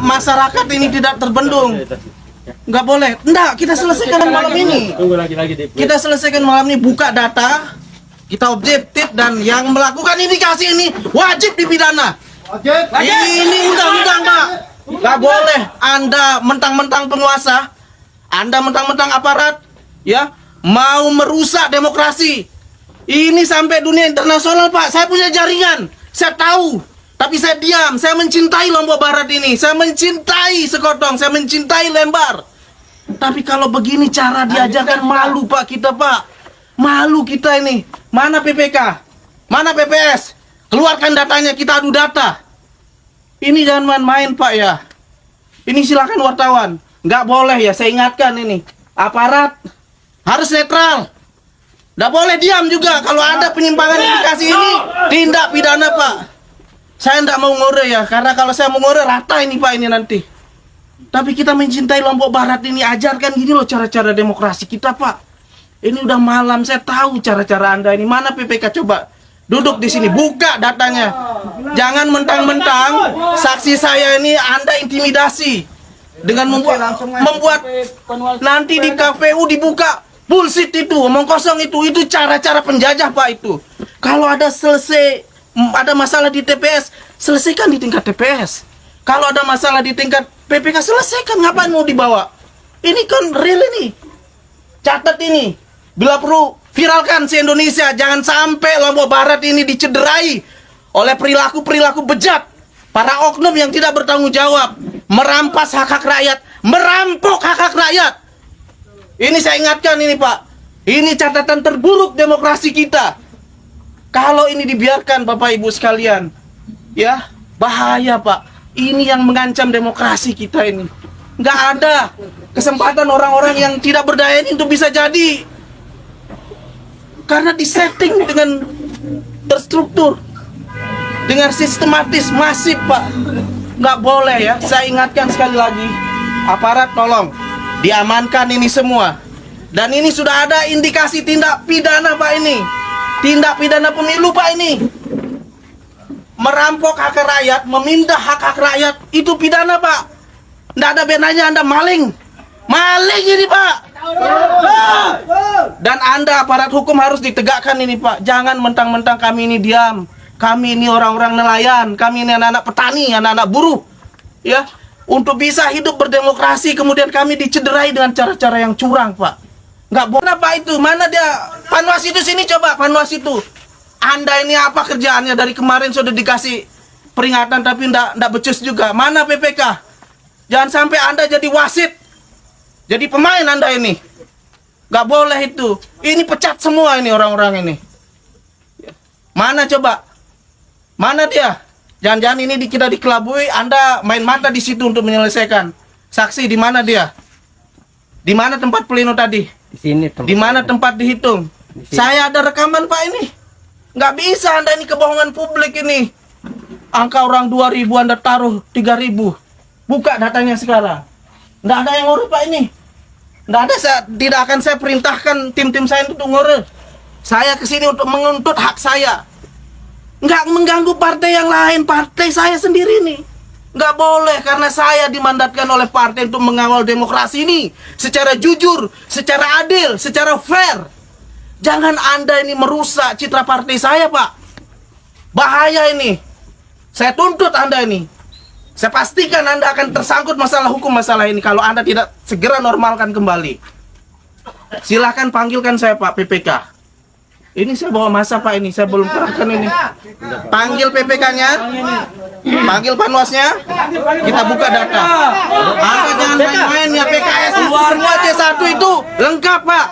masyarakat ini tidak terbendung. Nggak boleh. Nggak, kita selesaikan malam ini. Kita selesaikan malam ini, buka data, kita objektif, dan yang melakukan indikasi ini wajib dipidana. Ini undang-undang, Pak. Nggak boleh Anda mentang-mentang penguasa, Anda mentang-mentang aparat, ya, mau merusak demokrasi. Ini sampai dunia internasional, Pak. Saya punya jaringan, saya tahu. Tapi saya diam, saya mencintai Lombok Barat ini, saya mencintai Sekotong, saya mencintai Lembar. Tapi kalau begini cara diajarkan, malu Pak kita, Pak. Malu kita ini. Mana PPK? Mana PPS? Keluarkan datanya, kita adu data. Ini jangan main-main, Pak, ya. Ini silakan wartawan. Nggak boleh, ya, saya ingatkan ini. Aparat harus netral. Nggak boleh diam juga. Kalau ada penyimpangan indikasi ini, tindak pidana, Pak. Saya tidak mau ngore, ya, karena kalau saya mau ngore rata ini, Pak, ini nanti. Tapi kita mencintai Lombok Barat ini, ajarkan gini loh cara-cara demokrasi kita, Pak. Ini udah malam, saya tahu cara-cara Anda ini. Mana PPK, coba duduk di sini, buka datanya. Jangan mentang-mentang saksi saya ini Anda intimidasi dengan membuat nanti di KPU dibuka bullshit itu, omong kosong itu cara-cara penjajah, Pak, itu. Kalau ada ada masalah di TPS, selesaikan di tingkat TPS. Kalau ada masalah di tingkat PPK, selesaikan. Ngapain mau dibawa? Ini kan real ini. Catat ini. Bila perlu, viralkan se-Indonesia. Jangan sampai Lombok Barat ini dicederai oleh perilaku-perilaku bejat. Para oknum yang tidak bertanggung jawab. Merampas hak-hak rakyat. Merampok hak-hak rakyat. Ini saya ingatkan ini, Pak. Ini catatan terburuk demokrasi kita. Kalau ini dibiarkan, Bapak Ibu sekalian, ya, bahaya, Pak. Ini yang mengancam demokrasi kita ini. Nggak ada kesempatan orang-orang yang tidak berdaya ini untuk bisa jadi. Karena disetting dengan terstruktur, dengan sistematis, masif, Pak. Nggak boleh, ya. Saya ingatkan sekali lagi, aparat tolong diamankan ini semua. Dan ini sudah ada indikasi tindak pidana, Pak, ini. Tindak pidana pemilu, Pak, ini. Merampok hak rakyat, memindah hak-hak rakyat, itu pidana, Pak. Nggak ada bedanya Anda maling. Maling ini, Pak. Dan Anda aparat hukum harus ditegakkan ini, Pak. Jangan mentang-mentang kami ini diam. Kami ini orang-orang nelayan, kami ini anak-anak petani, anak-anak buruh. Ya, untuk bisa hidup berdemokrasi, kemudian kami dicederai dengan cara-cara yang curang, Pak. Nggak boleh, Pak, itu. Mana dia? Panwas itu sini, coba. Panwas itu. Anda ini apa kerjaannya? Dari kemarin sudah dikasih peringatan, tapi nggak becus juga. Mana PPK? Jangan sampai Anda jadi wasit. Jadi pemain Anda ini. Nggak boleh itu. Ini pecat semua ini orang-orang ini. Mana coba? Mana dia? Jangan-jangan ini kita dikelabui, Anda main mata di situ untuk menyelesaikan. Saksi, di mana dia? Di mana tempat pleno tadi? Di sini. Di mana tempat dihitung? Saya ada rekaman, Pak, ini. Nggak bisa Anda ini kebohongan publik ini. Angka orang 2.000 Anda taruh 3.000. Buka datanya sekarang. Nggak ada yang ngurus, Pak, ini. Nggak ada, tidak akan saya perintahkan tim-tim saya untuk ngurus. Saya kesini untuk menuntut hak saya. Nggak mengganggu partai yang lain, partai saya sendiri nih. Nggak boleh, karena saya dimandatkan oleh partai untuk mengawal demokrasi ini secara jujur, secara adil, secara fair. Jangan Anda ini merusak citra partai saya, Pak. Bahaya ini. Saya tuntut Anda ini. Saya pastikan Anda akan tersangkut masalah hukum masalah ini kalau Anda tidak segera normalkan kembali. Silahkan panggilkan saya, Pak, PPK. Ini saya bawa masa, Pak, ini. Saya belum kerahkan ini. Panggil PPK-nya. Panggil panwasnya. Kita buka data. Anda jangan main-main ya, PKS. Semua C1 itu lengkap, Pak.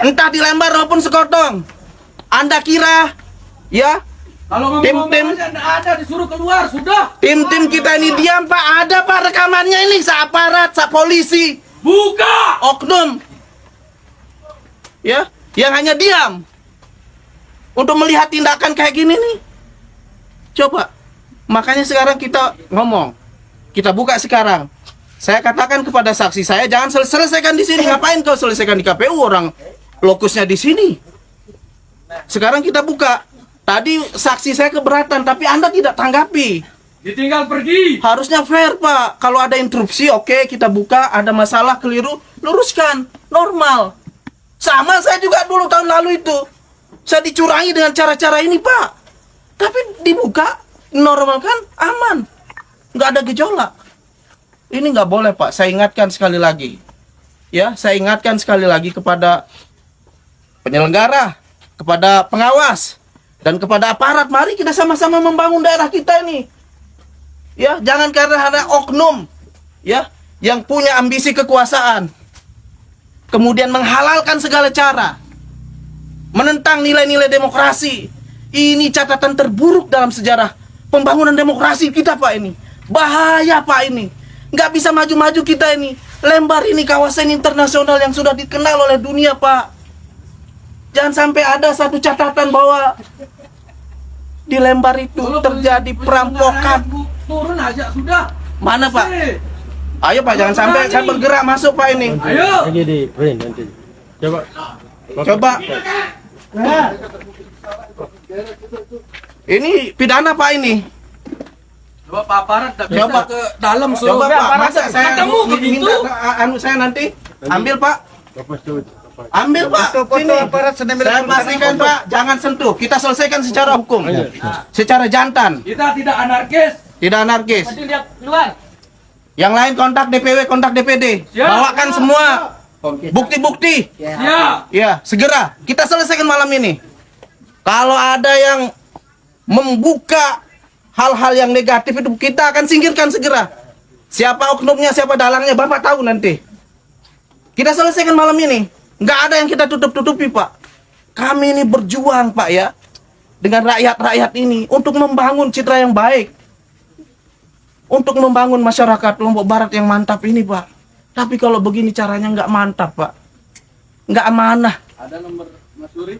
Entah di Lembar maupun Sekotong. Anda kira, ya, tim-tim ada disuruh keluar, sudah. Tim-tim kita ini diam, Pak. Ada, Pak, rekamannya ini. Aparat, polisi. Buka. Oknum. Ya, yang hanya diam. Untuk melihat tindakan kayak gini nih. Coba. Makanya sekarang kita ngomong. Kita buka sekarang. Saya katakan kepada saksi saya, jangan selesaikan di sini. Ngapain kau selesaikan di KPU? Orang lokusnya di sini. Sekarang kita buka. Tadi saksi saya keberatan, tapi Anda tidak tanggapi. Ditinggal pergi. Harusnya fair, Pak. Kalau ada interupsi, oke, kita buka. Ada masalah keliru, luruskan. Normal. Sama saya juga dulu tahun lalu itu. Saya dicurangi dengan cara-cara ini, Pak. Tapi dibuka, normal kan, aman. Nggak ada gejolak. Ini nggak boleh, Pak. Saya ingatkan sekali lagi. Ya, saya ingatkan sekali lagi kepada penyelenggara, kepada pengawas, dan kepada aparat. Mari kita sama-sama membangun daerah kita ini. Ya, jangan karena ada oknum ya yang punya ambisi kekuasaan kemudian menghalalkan segala cara, menentang nilai-nilai demokrasi. Ini catatan terburuk dalam sejarah pembangunan demokrasi kita, Pak. Ini bahaya, Pak. Ini nggak bisa maju-maju kita ini. Lembar ini kawasan internasional yang sudah dikenal oleh dunia, Pak. Jangan sampai ada satu catatan bahwa di Lembar itu terjadi perampokan. Turun aja sudah. Mana, Pak? Ayo, Pak, jangan sampai saya bergerak masuk, Pak, ini. Ayo. Lagi di print nanti. Coba. Ini pidana, Pak, ini. Coba Pak aparat tak bisa Coba. ke dalam Coba, suruh Pak, masa saya ketemu begitu. minta saya nanti ambil, Pak. Ambil, Pak. Sini. Saya pastikan, Pak, jangan sentuh. Kita selesaikan secara hukum. Secara jantan. Kita tidak anarkis. Tidak anarkis. Nanti lihat luar. Yang lain kontak DPW, kontak DPD. Siap. Bawakan semua bukti-bukti. Ya. Ya, segera. Kita selesaikan malam ini. Kalau ada yang membuka hal-hal yang negatif itu, kita akan singkirkan segera. Siapa oknumnya, siapa dalangnya, Bapak tahu nanti. Kita selesaikan malam ini. Nggak ada yang kita tutup-tutupi, Pak. Kami ini berjuang, Pak, ya, dengan rakyat-rakyat ini untuk membangun citra yang baik, untuk membangun masyarakat Lombok Barat yang mantap ini, Pak. Tapi kalau begini caranya nggak mantap, Pak. Nggak amanah. Ada nomor Mas Suri?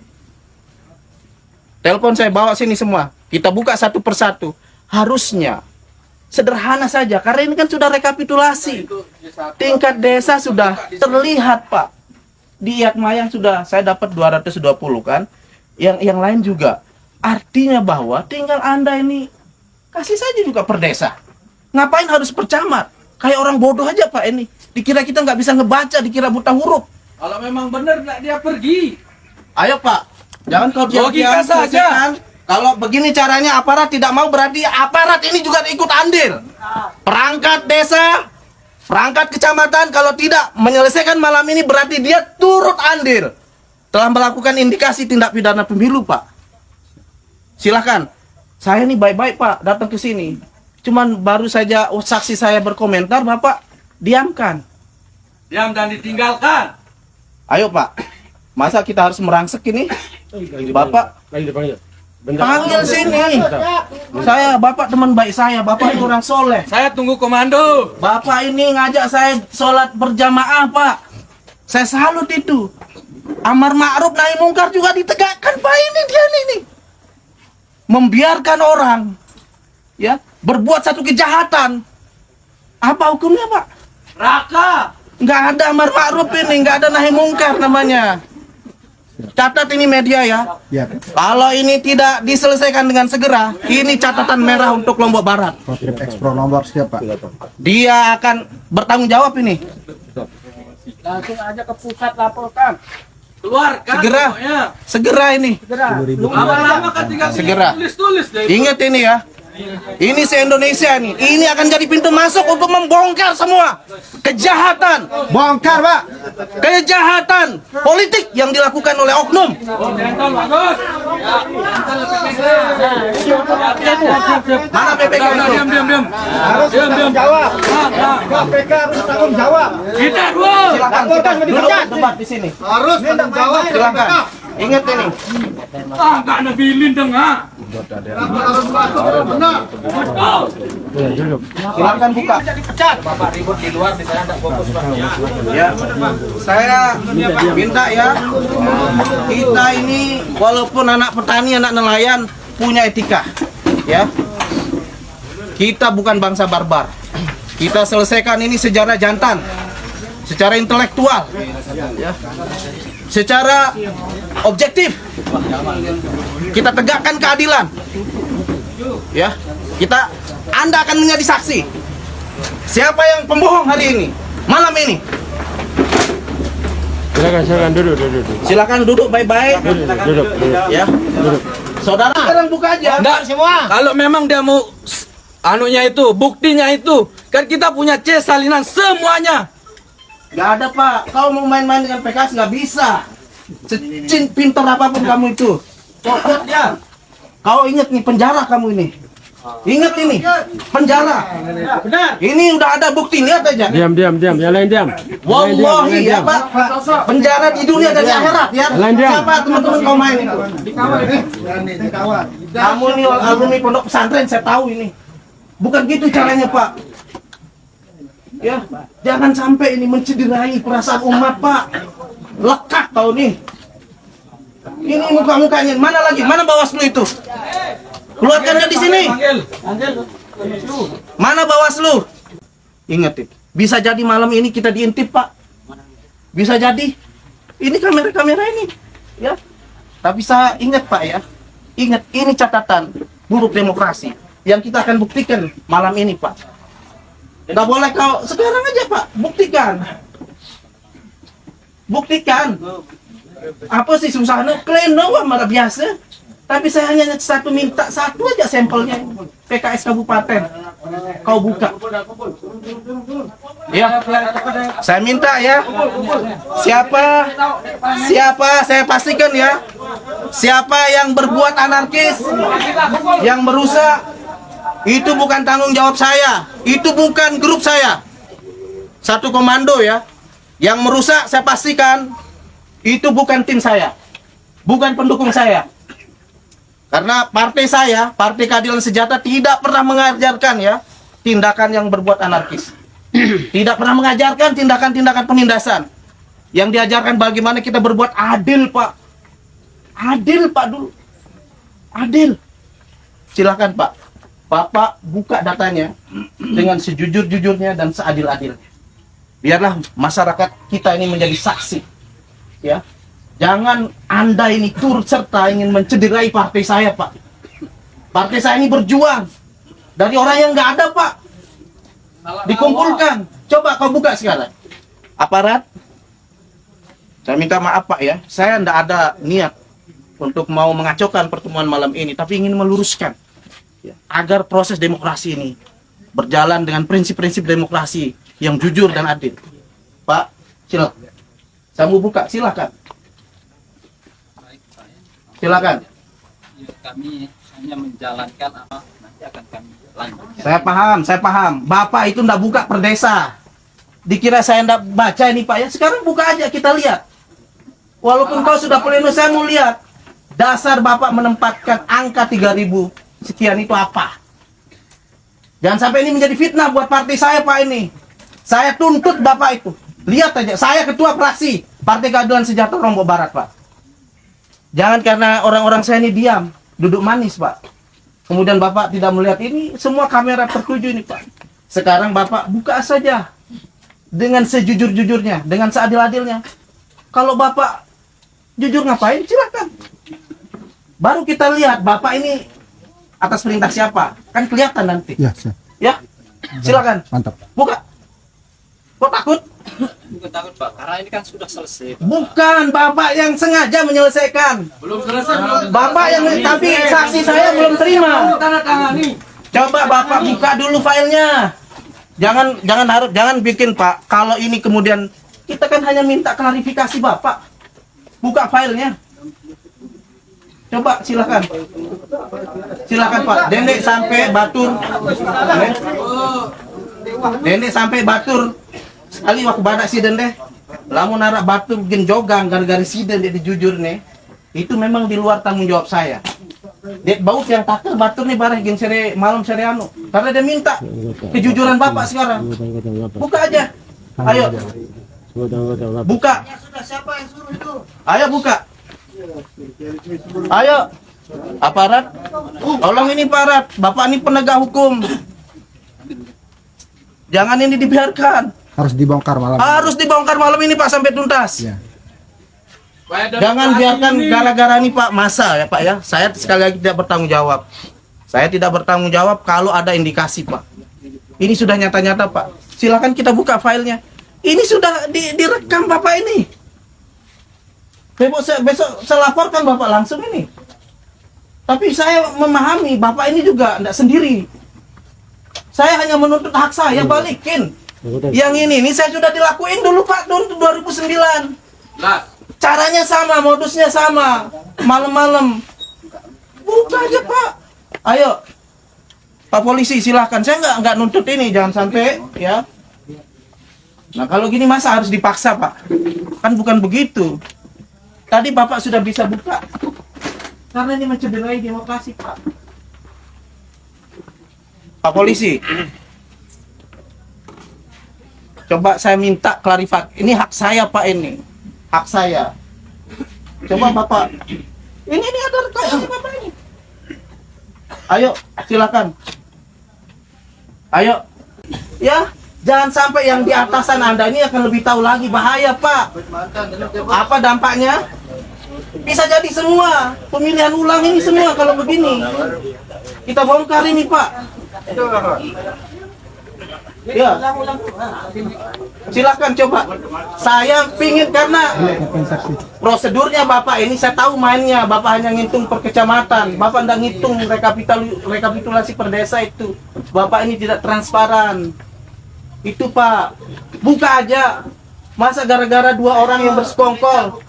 Telepon saya bawa sini semua. Kita buka satu persatu. Harusnya sederhana saja, karena ini kan sudah rekapitulasi. Tingkat desa sudah terlihat, Pak. Di Iatmayang sudah saya dapat 220 kan. Yang lain juga. Artinya bahwa tinggal Anda ini kasih saja juga per desa. Ngapain harus per camat? Kayak orang bodoh aja, Pak, ini. Dikira kita nggak bisa ngebaca, dikira buta huruf. Kalau memang benar dia pergi. Ayo, Pak. Jangan kau Logika saja. Kalau begini caranya aparat tidak mau, berarti aparat ini juga ikut andil. Perangkat desa, perangkat kecamatan kalau tidak menyelesaikan malam ini berarti dia turut andil. Telah melakukan indikasi tindak pidana pemilu, Pak. Silakan. Saya ini baik-baik, Pak, datang ke sini. Cuman baru saja saksi saya berkomentar, Bapak diamkan. Diam dan ditinggalkan. Ayo, Pak. Masa kita harus merangsek ini? Bapak Lagi dipanggil. panggil sini. Saya, Bapak teman baik saya. Bapak ini orang soleh. Saya tunggu komando. Bapak ini ngajak saya sholat berjamaah, Pak. Saya salut itu. Amar ma'ruf nahi mungkar juga ditegakkan, Pak. Ini dia nih. Membiarkan orang ya berbuat satu kejahatan. Apa hukumnya, Pak? Raka. Nggak ada amar ma'ruf ini, nggak ada nahi mungkar namanya. Catat ini media ya. Kalau ini tidak diselesaikan dengan segera, ini catatan merah untuk Lombok Barat. Ekspro nomor siapa? Dia akan bertanggung jawab ini. Langsung aja ke pusat laporkan. Keluarkan. Segera. Pokoknya. Segera ini. Lama-lama kan tinggal Segera. tulis-tulis deh. Ingat ini ya. Ini se-Indonesia nih. Ini akan jadi pintu masuk untuk membongkar semua kejahatan. Bongkar, Pak. Kejahatan politik yang dilakukan oleh oknum. Jentol bagus. Mana PPK itu? Diam. Harus tanggung jawab. KPK harus tanggung jawab. Kita dua. Silakan kita duduk debat di sini. Harus tanggung jawab. Silakan. Ingat ini. Nggak nabilin dong, Harus masuk benar. Silakan buka. Bapak ribut di luar, di sana tidak fokus, Pak. Ya, saya minta ya, kita ini walaupun anak petani, anak nelayan punya etika, ya. Kita bukan bangsa barbar. Kita selesaikan ini secara jantan, secara intelektual, ya. Secara objektif. Kita tegakkan keadilan. Ya, Anda akan menjadi saksi. Siapa yang pembohong hari ini, malam ini? Silakan duduk. Silakan duduk baik-baik. Duduk. Ya, saudara sekarang buka aja. Enggak semua. Kalau memang dia mau anunya itu, buktinya itu, kan kita punya C salinan semuanya. Gak ada Pak, kau mau main-main dengan PKS nggak bisa. Pintar apapun kamu itu. Lihat ya. Kau ingat nih penjara kamu ini. Ingat ini penjara. Ini udah ada bukti, lihat aja. Diam. Yang lain diam. Wallahi ya Pak, penjara di dunia dan di akhirat ya. Lain diam. Siapa teman-teman kau main itu? Kamu ini alumni pondok pesantren, saya tahu ini. Bukan gitu caranya Pak. Ya, jangan sampai ini mencederai perasaan umat Pak. Lekat tau nih. Ini muka-mukanya, mana lagi? Mana Bawaslu itu? Keluarkannya di sini. Mana Bawaslu? Ingat itu. Bisa jadi malam ini kita diintip Pak. Bisa jadi. Ini kamera-kamera ini. Ya. Tapi saya ingat Pak ya. Ingat ini catatan buruk demokrasi yang kita akan buktikan malam ini Pak. Nggak boleh kau sekarang aja Pak. Buktikan. Apa sih susahnya? Pleno marah biasa. Tapi saya hanya minta satu aja sampelnya. PKS Kabupaten. Kau buka. Ya. Saya minta ya. Siapa saya pastikan ya. Siapa yang berbuat anarkis, yang merusak, itu bukan tanggung jawab saya. Itu bukan grup saya. Satu komando ya. Yang merusak saya pastikan itu bukan tim saya. Bukan pendukung saya. Karena partai saya, Partai Keadilan Sejahtera tidak pernah mengajarkan ya tindakan yang berbuat anarkis. Tidak pernah mengajarkan tindakan-tindakan penindasan. Yang diajarkan bagaimana kita berbuat adil, Pak. Adil, Pak dulu. Adil. Silakan, Pak. Bapak buka datanya dengan sejujur-jujurnya dan seadil-adilnya. Biarlah masyarakat kita ini menjadi saksi. Ya. Jangan Anda ini turut serta ingin mencederai partai saya, Pak. Partai saya ini berjuang dari orang yang nggak ada, Pak. Dikumpulkan. Coba kau buka sekarang. Aparat. Saya minta maaf, Pak ya. Saya nggak ada niat untuk mau mengacaukan pertemuan malam ini, tapi ingin meluruskan ya, agar proses demokrasi ini berjalan dengan prinsip-prinsip demokrasi yang jujur dan adil. Pak, silakan. Saya mau buka, silakan. Silakan. Kami hanya menjalankan apa nanti akan kami lanjutkan. Saya paham. Bapak itu ndak buka per desa. Dikira saya ndak baca ini Pak ya. Sekarang buka aja kita lihat. Walaupun kau sudah pleno, saya mau lihat. Dasar Bapak menempatkan angka 3.000 sekian itu apa? Jangan sampai ini menjadi fitnah buat partai saya Pak ini. Saya tuntut Bapak itu. Lihat aja, saya ketua fraksi Partai Keadilan Sejahtera Lombok Barat Pak. Jangan karena orang-orang saya ini diam, duduk manis Pak. Kemudian Bapak tidak melihat ini, semua kamera tertuju ini Pak. Sekarang Bapak buka saja dengan sejujur-jujurnya, dengan seadil-adilnya. Kalau Bapak jujur ngapain, silakan. Baru kita lihat Bapak ini atas perintah siapa, kan kelihatan nanti. Ya, siap. Ya, silakan. Mantap. Buka. Kok takut? Bukan takut Pak, karena ini kan sudah selesai. Bukan, Bapak yang sengaja menyelesaikan. Belum selesai. Bapak yang, tapi saksi saya belum terima. Tanda tangani. Coba Bapak buka dulu filenya. Jangan bikin Pak. Kalau ini kemudian kita kan hanya minta klarifikasi Bapak. Buka filenya. Coba silakan. Silakan Pak. Dendek sampai Batur. Dendek sampai Batur. Sekali waktu badak siden deh. Lamun narak Batur bikin jogang gara-gara siden dia jujur nih. Itu memang di luar tanggung jawab saya. Dek baut yang takut Batur nih bareng gin sere malam sere anu. Karena dia minta kejujuran Bapak sekarang. Buka aja. Ayo. Buka. Ayo buka. Ayo. Aparat. Tolong ini aparat. Bapak ini penegak hukum. Jangan ini dibiarkan. Harus dibongkar malam. Harus dibongkar malam ini Pak sampai tuntas. Ya. Jangan biarkan gara-gara ini Pak masa ya Pak ya. Saya sekali lagi tidak bertanggung jawab. Saya tidak bertanggung jawab kalau ada indikasi, Pak. Ini sudah nyata-nyata, Pak. Silakan kita buka filenya. Ini sudah direkam Bapak ini. Besok saya laporkan Bapak langsung ini. Tapi saya memahami Bapak ini juga tidak sendiri. Saya hanya menuntut hak saya, balikin. Yang ini saya sudah dilakuin dulu Pak, tahun 2009. Caranya sama, modusnya sama. Malam-malam. Buka aja Pak. Ayo. Pak polisi silahkan. Saya nggak nuntut ini, jangan sampai ya. Nah kalau gini masa harus dipaksa Pak? Kan bukan begitu. Tadi Bapak sudah bisa buka. Karena ini mencederai demokrasi Pak. Pak polisi. Coba saya minta klarifikasi. Ini hak saya Pak ini. Hak saya. Coba Bapak. Ini ada rekan Bapak ini. Ayo, silakan. Ayo. Ya, jangan sampai yang di atasan Anda ini akan lebih tahu lagi, bahaya Pak. Apa dampaknya? Bisa jadi semua pemilihan ulang ini semua kalau begini. Kita bongkar ini Pak. Ya, silakan coba. Saya pingin karena prosedurnya Bapak ini saya tahu mainnya. Bapak hanya ngitung per kecamatan. Bapak tidak ngitung rekapitulasi per desa itu. Bapak ini tidak transparan. Itu Pak. Buka aja. Masa gara-gara 2 orang yang bersekongkol?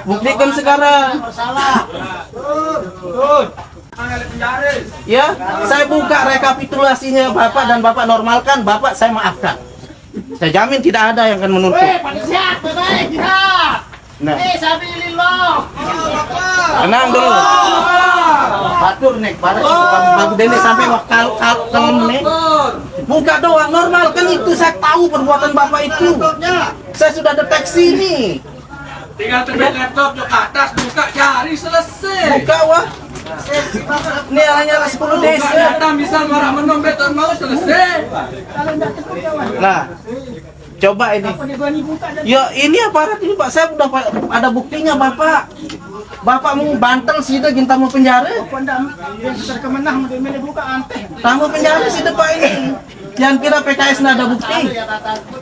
Buktikan sekarang. Ya, saya buka rekapitulasinya Bapak dan Bapak normalkan, Bapak saya maafkan. Saya jamin tidak ada yang akan menuntut. Nah. Tenang dulu. Batur nek, baru dene sampai kalem nek. Buka doang, normalkan itu, saya tahu perbuatan Bapak itu. Saya sudah deteksi ini. Tinggal terbit laptop ke atas, buka jari, selesai. Buka wah. Ini hanya 10 desa. Data misal marah menung beton mau selesai. Nah, coba ini. Ya ini aparat ini Pak, saya udah ada buktinya Bapak. Bapak mau bantal sih itu ginta mau penjara. Tamu penjara sih Pak ini. Jangan kira PKS nggak ada bukti.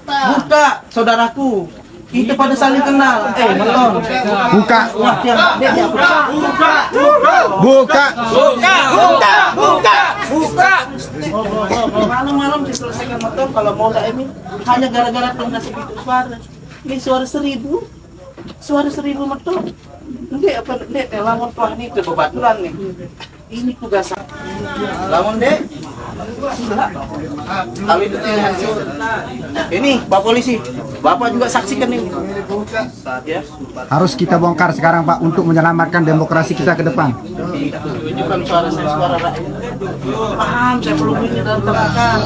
Buka, saudaraku. Itu pada saling kenal. Melon. Buka. Wah, dia buka. Malam-malam diselesaikan motor kalau mau ini hanya gara-gara tongkat segitu suara. Ini suara 1000. Suara 1000 motor. Ndek apa ndek lamun Pak ini kebebaturan nih. Ini tugas lamun Dek. Kalau itu ini Pak polisi, Bapak juga saksikan ini. Ya. Harus kita bongkar sekarang Pak untuk menyelamatkan demokrasi kita ke depan. Tunjukkan suara saya, suara rakyat. Paham, saya peluru ini dalam tertekan.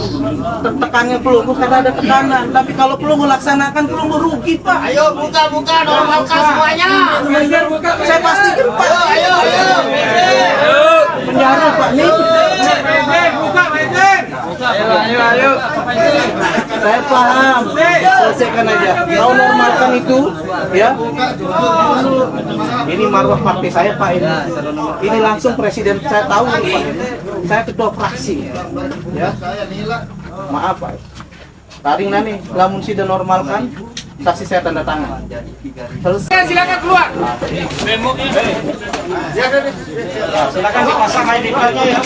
Tertekannya peluru karena ada tekanan. Tapi kalau peluru melaksanakan peluru rugi Pak. Ayo buka, normalkan semuanya. Saya pastikan Pak. Ayo. Penjara Pak nih. Ayo. Saya paham. Selesaikan aja. Mau normalkan itu, ya. Ini marwah partai saya Pak ini. Ini langsung presiden saya tahu nih Pak. Saya ketua fraksi. Ya. Maaf Pak. Taring nani, lamun sudah normalkan, saksi saya tanda tangan. Selesai. Silakan keluar. Silakan dipasang ID-nya ya.